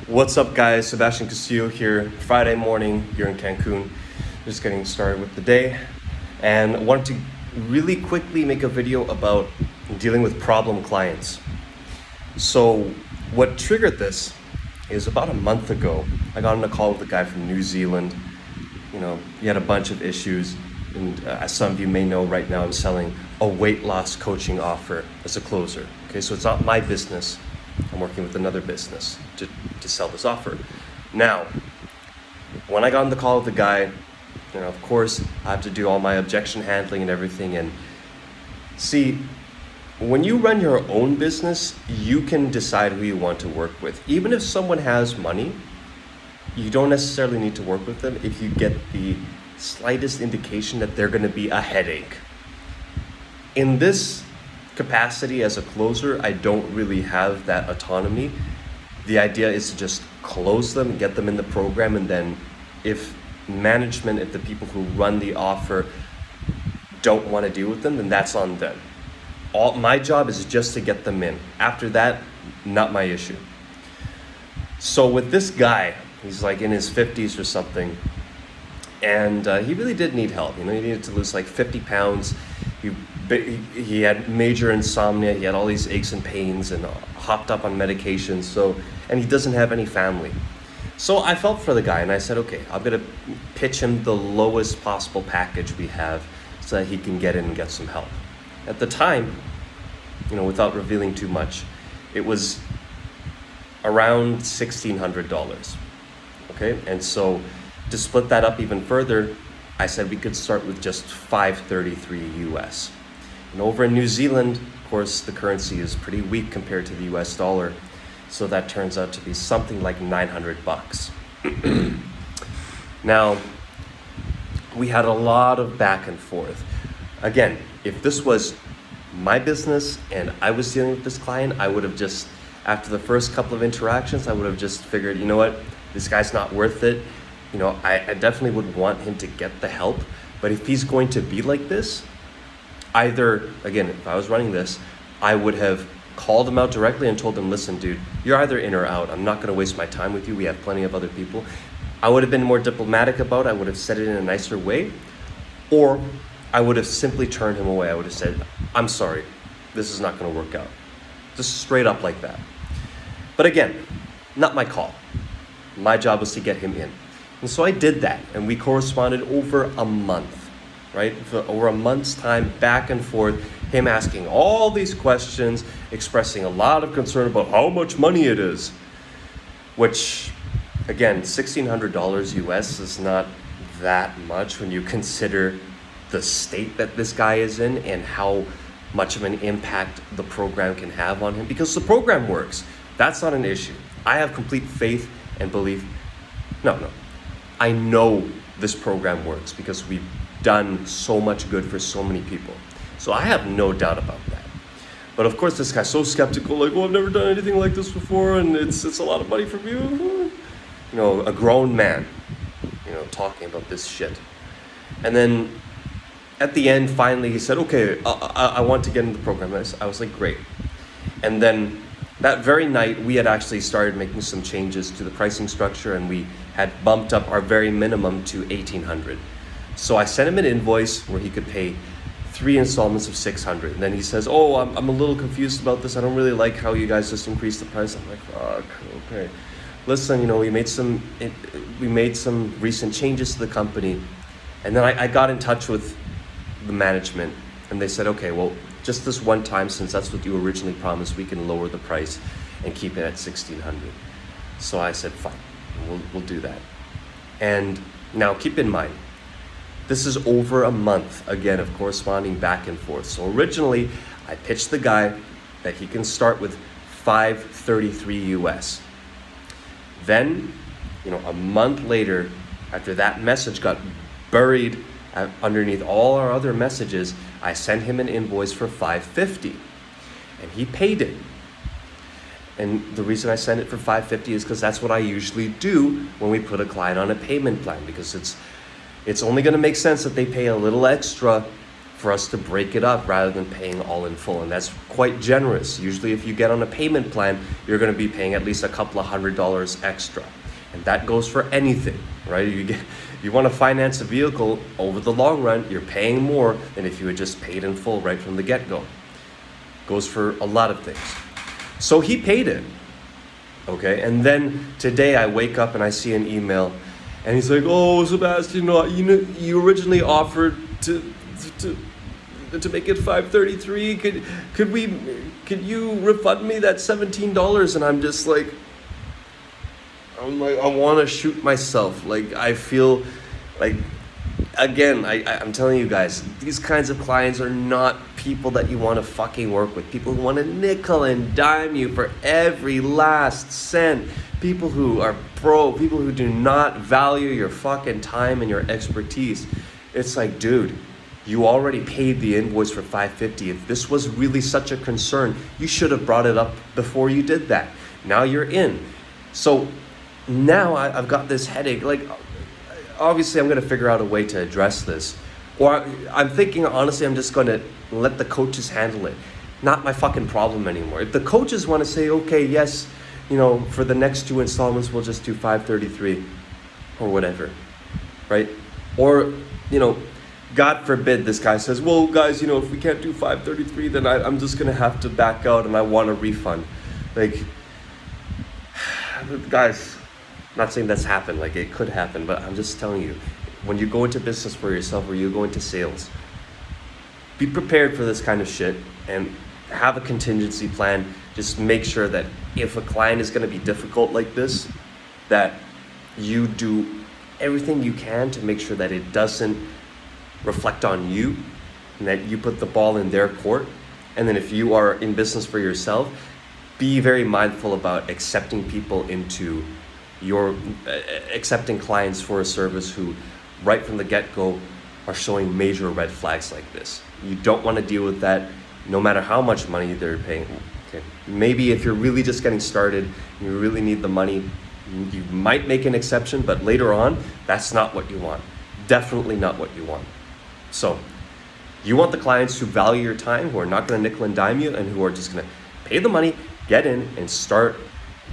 What's up, guys? Sebastian Castillo here. Friday morning here in Cancun. Just getting started with the day. And I wanted to really quickly make a video about dealing with problem clients. So what triggered this is about a month ago, I got on a call with a guy from New Zealand. You know, he had a bunch of issues. And as some of you may know, right now I'm selling a weight loss coaching offer as a closer. Okay, so it's not my business. I'm working with another business to sell this offer. Now, when I got on the call with the guy, you know, of course, I have to do all my objection handling and everything. And see, when you run your own business, you can decide who you want to work with. Even if someone has money, you don't necessarily need to work with them if you get the slightest indication that they're going to be a headache. In this capacity as a closer, I don't really have that autonomy. The idea is to just close them, get them in the program, and then if management, if the people who run the offer don't want to deal with them, then that's on them. My job is just to get them in. After that, not my issue. So with this guy, he's like in his 50s or something, and he really did need help. You know, he needed to lose like 50 pounds. He had major insomnia. He had all these aches and pains and hopped up on medications. And he doesn't have any family. So I felt for the guy and I said, okay, I'm gonna pitch him the lowest possible package we have so that he can get in and get some help. At the time, you know, without revealing too much, it was around $1,600. Okay, and so to split that up even further, I said we could start with just $533 US. And over in New Zealand, of course, the currency is pretty weak compared to the US dollar. So that turns out to be something like $900. Now, we had a lot of back and forth. Again, if this was my business and I was dealing with this client, I would have just, after the first couple of interactions, I would have just figured, you know what, this guy's not worth it. You know, I definitely would want him to get the help. But if he's going to be like this, either, again, if I was running this, I would have called him out directly and told him, listen, dude, you're either in or out. I'm not going to waste my time with you. We have plenty of other people. I would have been more diplomatic about it. I would have said it in a nicer way. Or I would have simply turned him away. I would have said, I'm sorry, this is not going to work out. Just straight up like that. But again, not my call. My job was to get him in. And so I did that, and we corresponded over a month, right? For over a month's time, back and forth, him asking all these questions, expressing a lot of concern about how much money it is, which, again, $1,600 US is not that much when you consider the state that this guy is in and how much of an impact the program can have on him, because the program works. That's not an issue. I have complete faith and belief. No. I know this program works because we've done so much good for so many people. So I have no doubt about that. But of course, this guy's so skeptical, like, oh, I've never done anything like this before, and it's a lot of money from you. You know, a grown man, you know, talking about this shit. And then at the end, finally, he said, okay, I want to get into the program. I was like, great. And then that very night, we had actually started making some changes to the pricing structure, and we had bumped up our very minimum to $1,800. So I sent him an invoice where he could pay 3 installments of $600. And then he says, oh, I'm a little confused about this. I don't really like how you guys just increased the price. I'm like, fuck, okay. Listen, you know, we made some recent changes to the company. And then I got in touch with the management, and they said, okay, well, just this one time, since that's what you originally promised, we can lower the price and keep it at $1,600. So I said, fine, we'll do that. And now keep in mind, this is over a month, again, of corresponding back and forth. So originally, I pitched the guy that he can start with $533 US. Then, you know, a month later, after that message got buried underneath all our other messages, I sent him an invoice for $550, and he paid it. And the reason I send it for $550 is because that's what I usually do when we put a client on a payment plan, because it's only going to make sense that they pay a little extra for us to break it up rather than paying all in full. And that's quite generous. Usually if you get on a payment plan, you're going to be paying at least a couple of $100 extra. And that goes for anything, right? You want to finance a vehicle over the long run, you're paying more than if you had just paid in full right from the get-go. Goes for a lot of things. So he paid it, okay? And then today I wake up and I see an email and he's like, oh, Sebastian, you originally offered to make it $533. Could you refund me that $17? And I'm just like, I want to shoot myself. Like, I feel like, again, I'm telling you guys, these kinds of clients are not people that you want to fucking work with. People who want to nickel and dime you for every last cent. People who are broke. People who do not value your fucking time and your expertise. It's like, dude, you already paid the invoice for $550. If this was really such a concern, you should have brought it up before you did that. Now you're in. So now I've got this headache. Like, obviously I'm going to figure out a way to address this. Or I'm thinking, honestly, I'm just going to let the coaches handle it. Not my fucking problem anymore. If the coaches want to say, okay, yes, for the next 2 installments, we'll just do $533 or whatever, right? Or, God forbid this guy says, well, guys, if we can't do $533, then I'm just going to have to back out and I want a refund. Like, guys, I'm not saying that's happened, like it could happen, but I'm just telling you, when you go into business for yourself or you go into sales, be prepared for this kind of shit and have a contingency plan. Just make sure that if a client is going to be difficult like this, that you do everything you can to make sure that it doesn't reflect on you and that you put the ball in their court. And then if you are in business for yourself, be very mindful about accepting people into your accepting clients for a service who right from the get-go are showing major red flags like this. You don't want to deal with that no matter how much money they're paying. Okay. Maybe if you're really just getting started and you really need the money, you might make an exception, but later on, that's not what you want. Definitely not what you want. So you want the clients who value your time, who are not going to nickel and dime you, and who are just going to pay the money, get in, and start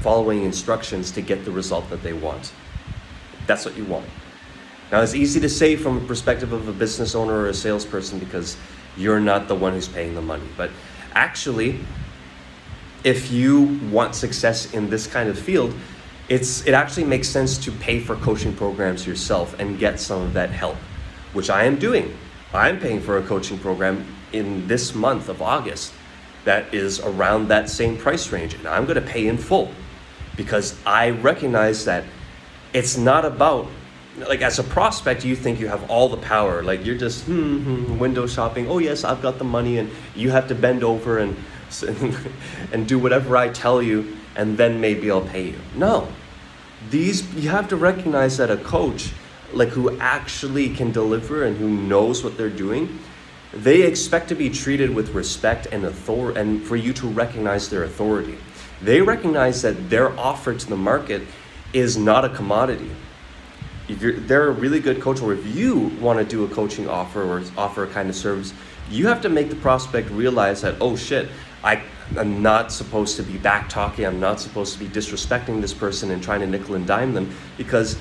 following instructions to get the result that they want. That's what you want. Now, it's easy to say from the perspective of a business owner or a salesperson because you're not the one who's paying the money. But actually, if you want success in this kind of field, it actually makes sense to pay for coaching programs yourself and get some of that help, which I am doing. I'm paying for a coaching program in this month of August that is around that same price range, and I'm going to pay in full because I recognize that it's not about, like, as a prospect, you think you have all the power, like you're just window shopping. Oh yes, I've got the money, and you have to bend over and and do whatever I tell you, and then maybe I'll pay you. No, you have to recognize that a coach, like who actually can deliver and who knows what they're doing, they expect to be treated with respect and authority, and for you to recognize their authority. They recognize that their offer to the market is not a commodity. If they're a really good coach, or if you want to do a coaching offer or offer a kind of service, you have to make the prospect realize that, oh shit, I'm not supposed to be back talking, I'm not supposed to be disrespecting this person and trying to nickel and dime them, because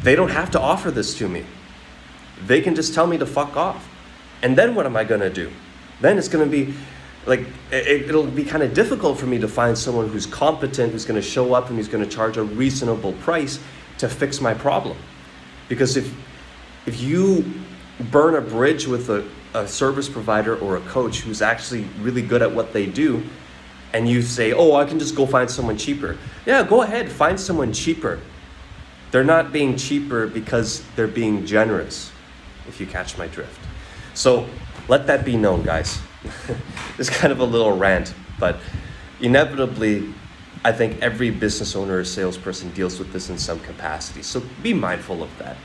they don't have to offer this to me. They can just tell me to fuck off. And then what am I gonna do? Then it's gonna be like, it'll be kind of difficult for me to find someone who's competent, who's gonna show up and who's gonna charge a reasonable price to fix my problem. Because if you burn a bridge with a service provider or a coach who's actually really good at what they do, and you say, oh, I can just go find someone cheaper. Yeah, go ahead, find someone cheaper. They're not being cheaper because they're being generous, if you catch my drift. So let that be known, guys. It's kind of a little rant, but inevitably, I think every business owner or salesperson deals with this in some capacity. So be mindful of that.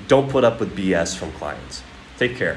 Don't put up with BS from clients. Take care.